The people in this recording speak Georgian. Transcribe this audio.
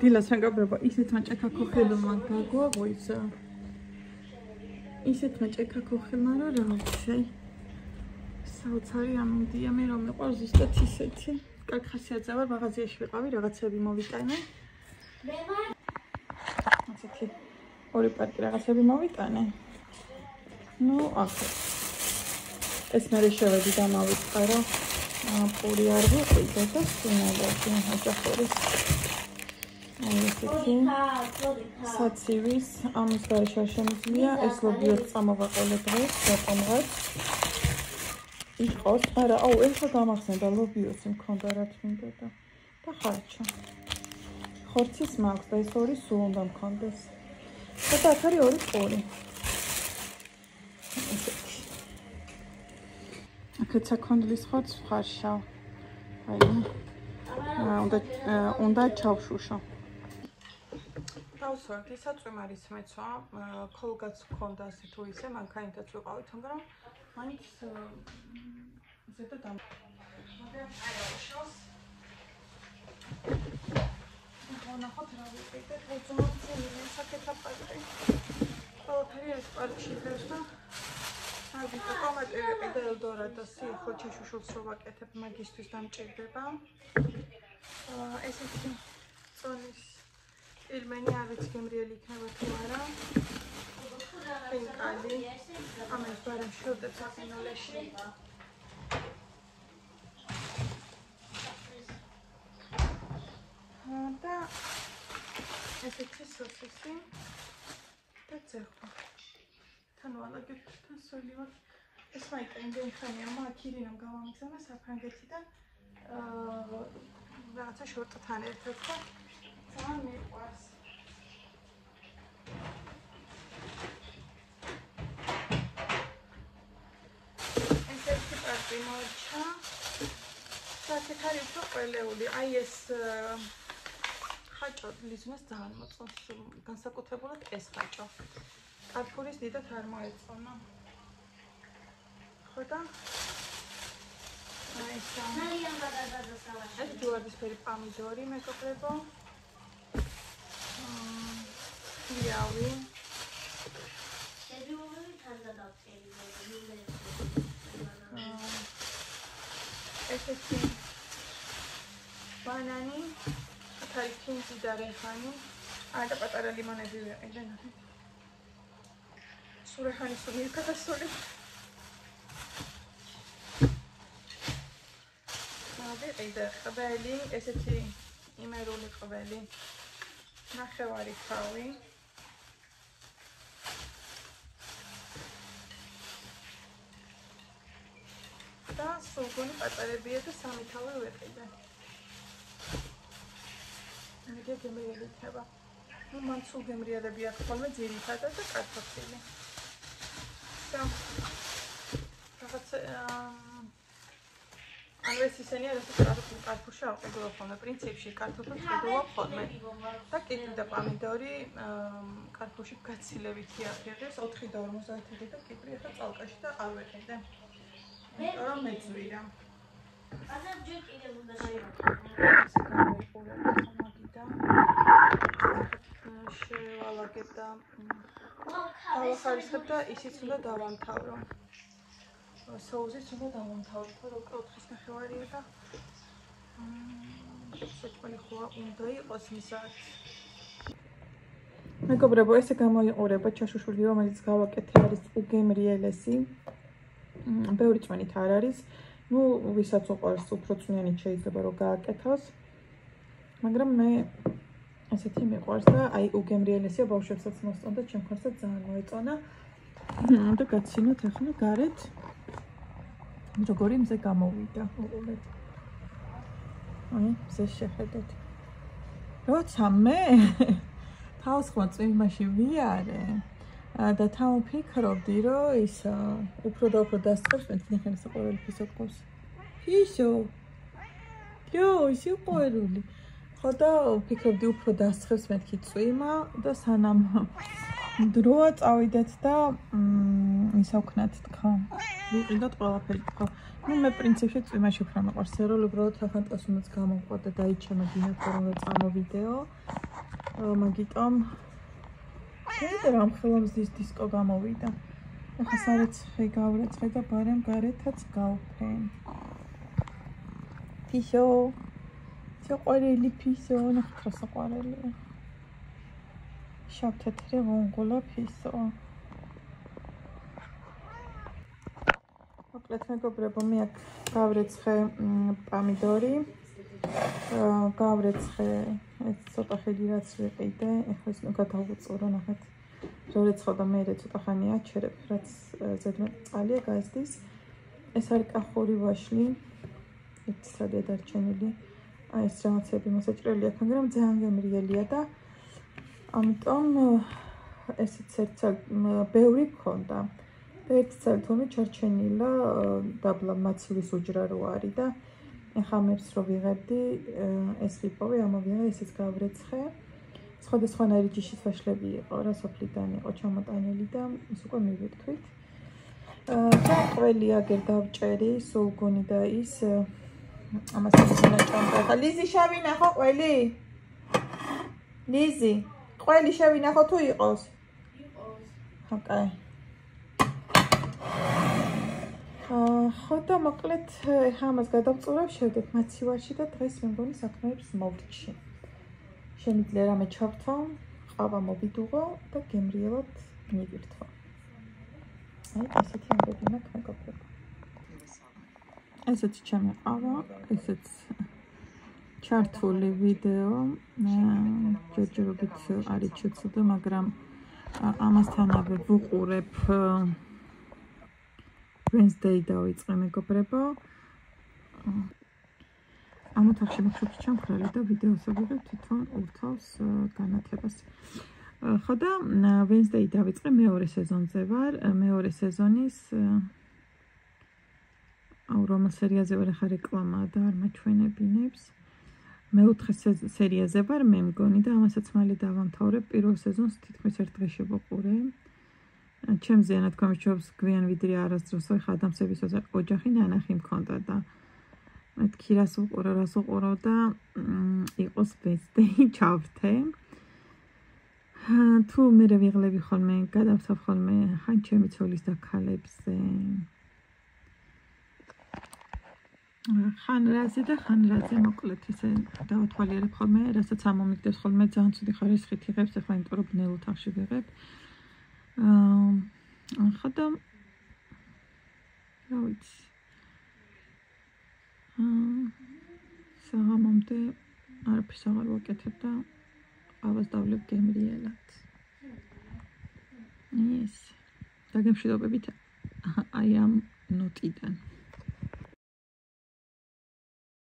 დილას მეგობრებო, ისეთმა ჭექაქოხილმა გაგვაღვიძა. ისეთმა ჭექაქოხილმა რა გავხსე. საოცარი ამოდია, მე რომ მეყვარს ზუსტად ისეთი. კარგ ხასიათზე ვარ, მაღაზიაში ვიყავი, რაღაცები მოვიტანე. მე ვარ. ასეთი ორი პარკი რაღაცები მოვიტანე. ნუ ახლა. ეს მე შევედი და მოვიწყარო. პური არ ვიყიდე და სინამდვილეში აჭახური. საცივის ამის გარეშე არ შემიძლია, ეს ლობიოთ წამოვაყოლე დღეს, რატომღაც იყოს, მაგრამ აუ, ეხლა გამახსენდა ლობიოსი მქონდა რა თქმა და ხარჩა. ხორცის მაქვს და ეს ორი სულ უნდა მქონდეს. და აქ არის ორი პური. აქეთ საქონლის ხორცს ვხარშავ. აი, უნდა ჩავშუშო. დავსვათ, ის აწვიმარის მეცვა, ქოლგაც მქონდა ასე თუ ისე, მანქანითაც ვიყავით, მაგრამ მაინც ზედა დამ. მაგრამ არა უშავს. ნახოთ რა ვიყიდეთ, უძმობ საკეთა პარტი. ყველაფერი ეს პარტში ხერს და აი ტომატი ვიყიდე ელდორადოსი, ხო ჩაშუშულს რო ვაკეთებ, მაგისტვის დამჭირდება. ესეთი წონის ირმენი არ ვიცი გემრიელი იქნება თუ არა. პინკალი. ამას ბარემ შევდებ საფინოლეში. და ესეთი სოსისი და ძეხვა. თან ვალაგებ თან სოლივად. ეს მაიტენდენ ხანია მაქირინამ გამომიგზავნა საფრანგეთიდან. რაღაცა შორტთან ერთად და ძალიან მიყვარს. ესეთი პარტი მოჩა. საკეთ არის უფრო ყველეული. აი ეს ხაჭო ლიზუნას ძალიან მოწონს. განსაკუთრებულად ეს ხაჭო. კარტოფილის დიდად არ მოეწონა. ხო და ეს ჯვარდისფერი პომიდორი მეგობრებო. იავი. ესეთი ბანანი, ახალი კინძი და რეჰანი. და პატარა ლიმონები ვიყიდე. სურეჰანი სული კატასტროფი. ვიყიდე ყველი, ესეთი იმერული ყველი. ნახევარი თავი. და სულგონი პატარებია და სამი თავი ვიყიდე. მე გემრიელი იქნება. ნუ მან სულ გემრიელები აქვს ხოლმე ძირითადად და კარტოფილი. და რაღაც ანუ ეს ისენია, რასაც კარტოფილში ავყიდულობ ხოლმე, პრინციპში კარტოფილს ვყიდულობ ხოლმე. და კირი და პომიდორი კარტოფილში გაცილებით იაფერებს 4.50 და კიპრი ახლა წალკაში და არ ვეყიდე. იმიტომ რომ მეძვირა. ასეთ ჯერ კიდევ უნდა შევალაგებ და დავახარისხებ და ისიც უნდა დავამთავრო. სოუსიც უნდა დავამთავრო, რომ 4-ის ნახევარია და საჭმელი ხოა უნდა იყოს მისად. მეგობრებო, ესე გამოიყურება ჩაშუშული, რომელიც გავაკეთე არის უგემრიელესი. ბევრი წვენით არ არის. ნუ ვისაც უყვარს უფრო წვნიანით შეიძლება რომ გააკეთოს. მაგრამ მე ესეთი მიყვარს და აი უგემრიელესია ბავშვებსაც მოსწონდა, ჩემქანსაც ძალიან მოეწონა. და გაცინოთ ახლა გარეთ. როგორი მზე გამოვიდა, უყურეთ. აი, მზე შეხედეთ. როცა მე თავს ხმა წვიმაში ვიარე და თან ვფიქრობდი, რომ ის უფრო და უფრო დასწრებს, მე თვითონ საყვარელი ფისო ყავს. ფისო. იო, ის უყვარული. ხო და ვფიქრობდი უფრო დასწრებს მეთქი წვიმა და სანამ დროა წავიდეთ და ისავქნათ თქო. ვიყიდოთ ყველაფერი თქო. Ну, მე პრინციპში წვიმაში უფრო მეყვარს, რომ უბრალოდ ახანტას უნდა გამოვყვა და დაიჩემო დინახო რომ წამოვიდეო. მაგიტომ კიდე რამ ხელმზის დისკო გამოვიდა. ახლა სარეცხი გავრეცხე და ბარემ გარეთაც გავფე. ფიშო. საყვარელი ფიშო, ნახეთ რა საყვარელია. შავ-თეთრი ღონღულა ფიშო. მოკლედ მეგობრებო, მე აქ გავრეცხე პომიდორი. გავრეცხე ეს ცოტა ხელი რაც ვიყიდე, ეხლა ის გადავუწურო, ნახეთ. როეცხო და მე ცოტა ხანი აჩერებ, რაც ზედმეტ წყალია გაზდის. ეს არის კახური ვაშლი. ეს სადია დარჩენილი. აი ეს რაღაცები მოსაჭრელი აქვს, მაგრამ ძალიან გემრიელია და ამიტომ ესეც ერთ ბევრი გქონდა. ერთ წელთონი ჩარჩენილა დაბლა მაცივრის უჯრა რო არის და ეხლა მეც რო ვიღებდი ეს ვიპოვე, ამოვიღე, ესეც გავრეცხე. სხვადასხვანაირი ჯიშის ვაშლები იყო, რა სოფლიდან იყო ჩამოტანილი და ის უკვე მივირთვით. და ყველი აგერ დავჭერი, სულ გონი და ის ამას ისინაჭამდა. ხა ლიზი შევინახო ყველი? ლიზი, ყველი შევინახო თუ იყოს? იყოს. ოკეი. ხო და მოკლედ ეხა ამას გადავწურავ, შევდეთ მაცივარში და დღეს მე მგონი საქმეებს მოვდში. შემიძლია რამე ჩავთო, ყავა მოვიდუღო და გემრიელად მივირთვო. აი ესეთი ამბები მაქვს მეგობრებო. ესეც ჩემი ყავა, ესეც ჩართული ვიდეო. ჯერჯერობით არის ჩუცდა, მაგრამ ამასთანავე ვუყურებ Wednesday დავიწყე მეგობრებო. ამ ოთახში მახსოვს ჩამხრალი და ვიდეოს ვიღებ თვითონ ურთავს განათებას. ხო და Wednesday დავიწყე, მეორე სეზონზე ვარ, მეორე სეზონის რომელ სერიაზე ვარ ახლა რეკლამა და არ მაჩვენებინებს. მეოთხე სერიაზე ვარ, მე მგონი და ამასაც მალე დავამთავრებ. პირველ სეზონს თითქმის ერთ დღეში ვუყურე. ჩემზე ანათქვამის ჯობს გვიან ვიდრე არასდროს ხა ადამიანების ოჯახი ნანახი მქონდა და მეთქი რას უყურო და იყოს Wednesday ჩავრთე. თუ მე ვიღლები ხოლმე, გადავსავ ხოლმე ხან ჩემი ცოლის და ქალებზე. ხან რაზე და ხან რაზე მოკლედ ისე დავათვალიერებ ხოლმე, რასაც ამომიგდეს ხოლმე ძალიან ცუდი ხარისხით იღებს, ახლა იმიტომ რომ ბნელ ოთახში ვიღებ. ხო და რა ვიცი. საღამომდე არაფერს აღარ ვაკეთებ და ყავას დავლებ გემრიელად. ეს დაგემშვიდობებით აი ამ ნოტიდან.